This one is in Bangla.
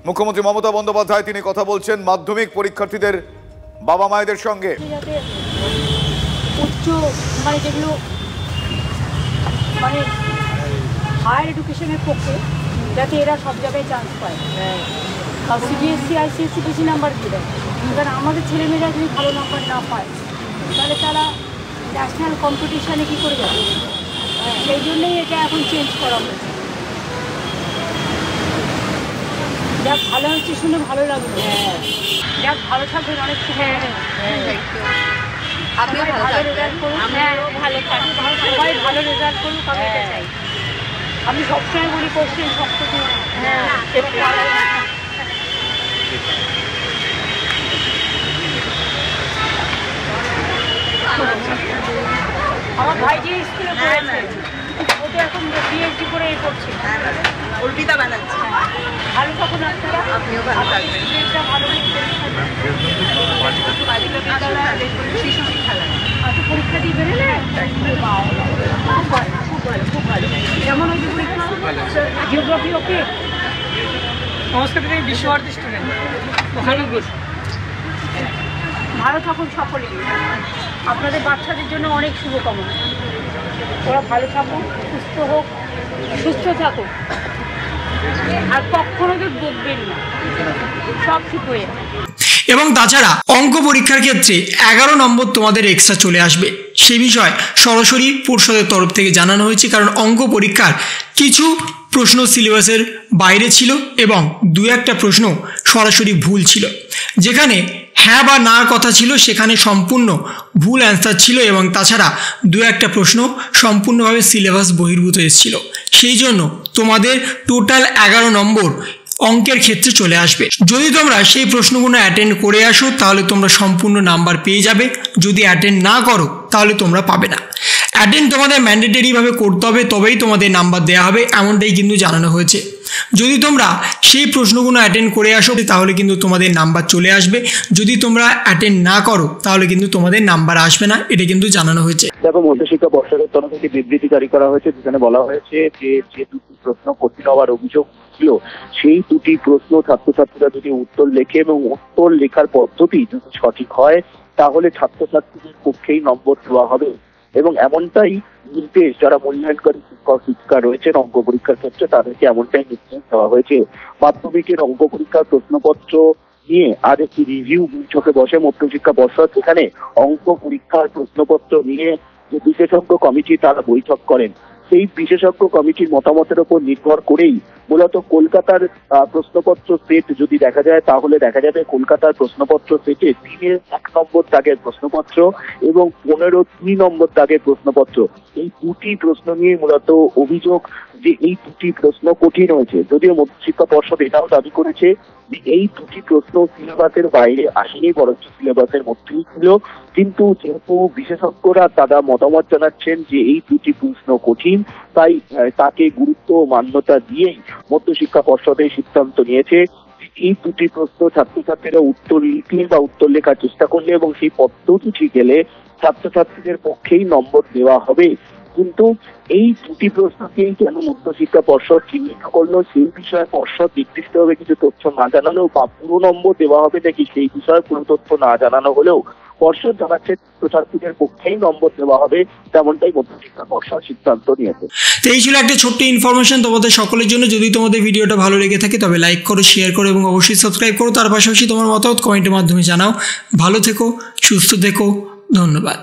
মুখ্যমন্ত্রী মমতা বন্দ্যোপাধ্যায় তিনি কথা বলছেন মাধ্যমিক পরীক্ষার্থীদের বাবা মায়েদের সঙ্গে। উচ্চ যেগুলো হায়ার এডুকেশনের পক্ষে যাতে এরা সব জায়গায় চান্স পায়, সিবিএসসি আইসিএসসি বেশি নাম্বার দিয়ে দেয়। কারণ আমাদের ছেলেমেয়েরা যদি ভালো নাম্বার না পায় তাহলে তারা ন্যাশনাল কম্পিটিশানে কী করে যাবে? সেই জন্যই এটা এখন চেঞ্জ করা হয়েছে। যাক ভালো হচ্ছে শুনে ভালো লাগলো। যাক ভালো থাকবেন, অনেক আপনিও ভালো রেজাল্ট করুন। সবাই ভালো রেজাল্ট করুন, আমি এটা চাই। আমি সবসময় বলি কোশ্চেন শক্ত আমার ভাই যে স্কুলে পড়েছে ওটা এখন পিএইচডি করে করছে, অর্পিতা বানাচ্ছে। ভালো থাকুন আপনারা, আপনিও ভালো থাকবেন। ভালো শিশু শিক্ষালয় আচ্ছা, পরীক্ষা দিয়ে বেরোলে খুব ভালো খুব ভালো। কেমন হয়েছে পরীক্ষা? জিওগ্রাফি ওকে? সংস্কৃত থেকে বিশ্বভারতী স্টুডেন্ট, ওখানে গেছি। ভালো থাকুন সকলেই। আপনাদের বাচ্চাদের জন্য অনেক শুভকামনা। ওরা ভালো থাকুক, সুস্থ থাকুক, আর কখনো তো দেখবেন না, সব ঠিক হয়ে যাবে। এবং তাছাড়া অঙ্ক পরীক্ষার ক্ষেত্রে 11 নম্বর তোমাদের এক্সট্রা চলে আসবে, সে বিষয় সরাসরি পর্ষদের তরফ থেকে জানানো হয়েছে। কারণ অঙ্ক পরীক্ষার কিছু প্রশ্ন সিলেবাসের বাইরে ছিল এবং দু একটা প্রশ্ন সরাসরি ভুল ছিল। যেখানে হ্যাঁ বা না কথা ছিল সেখানে সম্পূর্ণ ভুল অ্যান্সার ছিল, এবং তাছাড়া দু একটা প্রশ্ন সম্পূর্ণভাবে সিলেবাস বহির্ভূত এসেছিল। সেই জন্য তোমাদের টোটাল 11 নম্বর অঙ্কের ক্ষেত্রে চলে আসবে। যদি তোমরা সেই প্রশ্নগুলো অ্যাটেন্ড করে আসো তাহলে তোমরা সম্পূর্ণ নাম্বার পেয়ে যাবে, যদি অ্যাটেন্ড না করো তাহলে তোমরা পাবে না। অ্যাটেন্ড তোমাদের ম্যান্ডেটরিভাবে করতে হবে, তবেই তোমাদের নাম্বার দেওয়া হবে, এমনটাই কিন্তু জানানো হয়েছে। যদি তোমরা সেই প্রশ্নগুলো অ্যাটেন্ড করে আসো তাহলে কিন্তু তোমাদের নাম্বার চলে আসবে, যদি তোমরা অ্যাটেন্ড না করো তাহলে কিন্তু তোমাদের নাম্বার আসবে না, এটা কিন্তু জানানো হয়েছে। দেখো, মধ্যশিক্ষা পর্ষদের তরফ থেকে বিবৃতি জারি করা হয়েছে, যেখানে বলা হয়েছে যে দুটি প্রশ্ন কঠিন হওয়ার অভিযোগ ছিল, সেই দুটি প্রশ্ন ছাত্রছাত্রীরা যদি উত্তর লেখে এবং উত্তর লেখার পদ্ধতি যদি সঠিক হয় তাহলে ছাত্রছাত্রীদের পক্ষেই নম্বর দেওয়া হবে। এবং এমনটাই নির্দেশ যারা মূল্যায়নকারী শিক্ষক শিক্ষিকা রয়েছেন অঙ্ক পরীক্ষার ক্ষেত্রে তাদেরকে এমনটাই নির্দেশ দেওয়া হয়েছে। মাধ্যমিকের অঙ্ক পরীক্ষার প্রশ্নপত্র নিয়ে আজ একটি রিভিউ বৈঠকে বসে মধ্যশিক্ষা পর্ষদ। সেখানে অঙ্ক পরীক্ষার প্রশ্নপত্র নিয়ে যে বিশেষজ্ঞ কমিটি তারা বৈঠক করেন, সেই বিশেষজ্ঞ কমিটির মতামতের উপর নির্ভর করেই মূলত কলকাতার প্রশ্নপত্র সেট যদি দেখা যায় তাহলে দেখা যাবে কলকাতার প্রশ্নপত্র সেটে 3 1 নম্বর দাগের প্রশ্নপত্র এবং 15 2 নম্বর দাগের প্রশ্নপত্র, এই দুটি প্রশ্ন নিয়ে মূলত অভিযোগ যে এই দুটি প্রশ্ন কঠিন হয়েছে। যদিও মধ্যশিক্ষা পর্ষদ এটাও দাবি করেছে যে এই দুটি প্রশ্ন সিলেবাসের বাইরে আসেনি, বরঞ্চ সিলেবাসের মধ্যেই ছিল। কিন্তু যেহেতু বিশেষজ্ঞরা তারা মতামত জানাচ্ছেন যে এই দুটি প্রশ্ন কঠিন, তাই তাকে গুরুত্ব ও মান্যতা দিয়েই মধ্যশিক্ষা পর্ষদের সিদ্ধান্ত নিয়েছে এই দুটি প্রশ্ন ছাত্রছাত্রীরা উত্তর লিখলে বা উত্তর লেখার চেষ্টা করলে এবং সেই পদ্ধতি গেলে ছাত্রছাত্রীদের পক্ষেই নম্বর দেওয়া হবে। কিন্তু এই দুটি প্রশ্নকেই কেন মধ্যশিক্ষা পর্ষদ চিহ্নিত করলো সেই বিষয়ে পর্ষদ নির্দিষ্টভাবে কিছু তথ্য না জানালেও বা পুরো নম্বর দেওয়া হবে নাকি সেই বিষয়ে পুরো তথ্য না জানানো হলেও পর্ষদ জানাচ্ছে ছাত্রছাত্রীদের পক্ষেই নম্বর দেওয়া হবে, তেমনটাই মধ্যশিক্ষা পর্ষদ সিদ্ধান্ত নিয়েছে। তো এই ছিল একটা ছোট্ট ইনফরমেশন তোমাদের সকলের জন্য। যদি তোমাদের ভিডিওটা ভালো লেগে থাকে তবে লাইক করো, শেয়ার করো এবং অবশ্যই সাবস্ক্রাইব করো। তার পাশাপাশি তোমার মতামত কমেন্টের মাধ্যমে জানাও। ভালো থেকো, সুস্থ থেকো, ধন্যবাদ।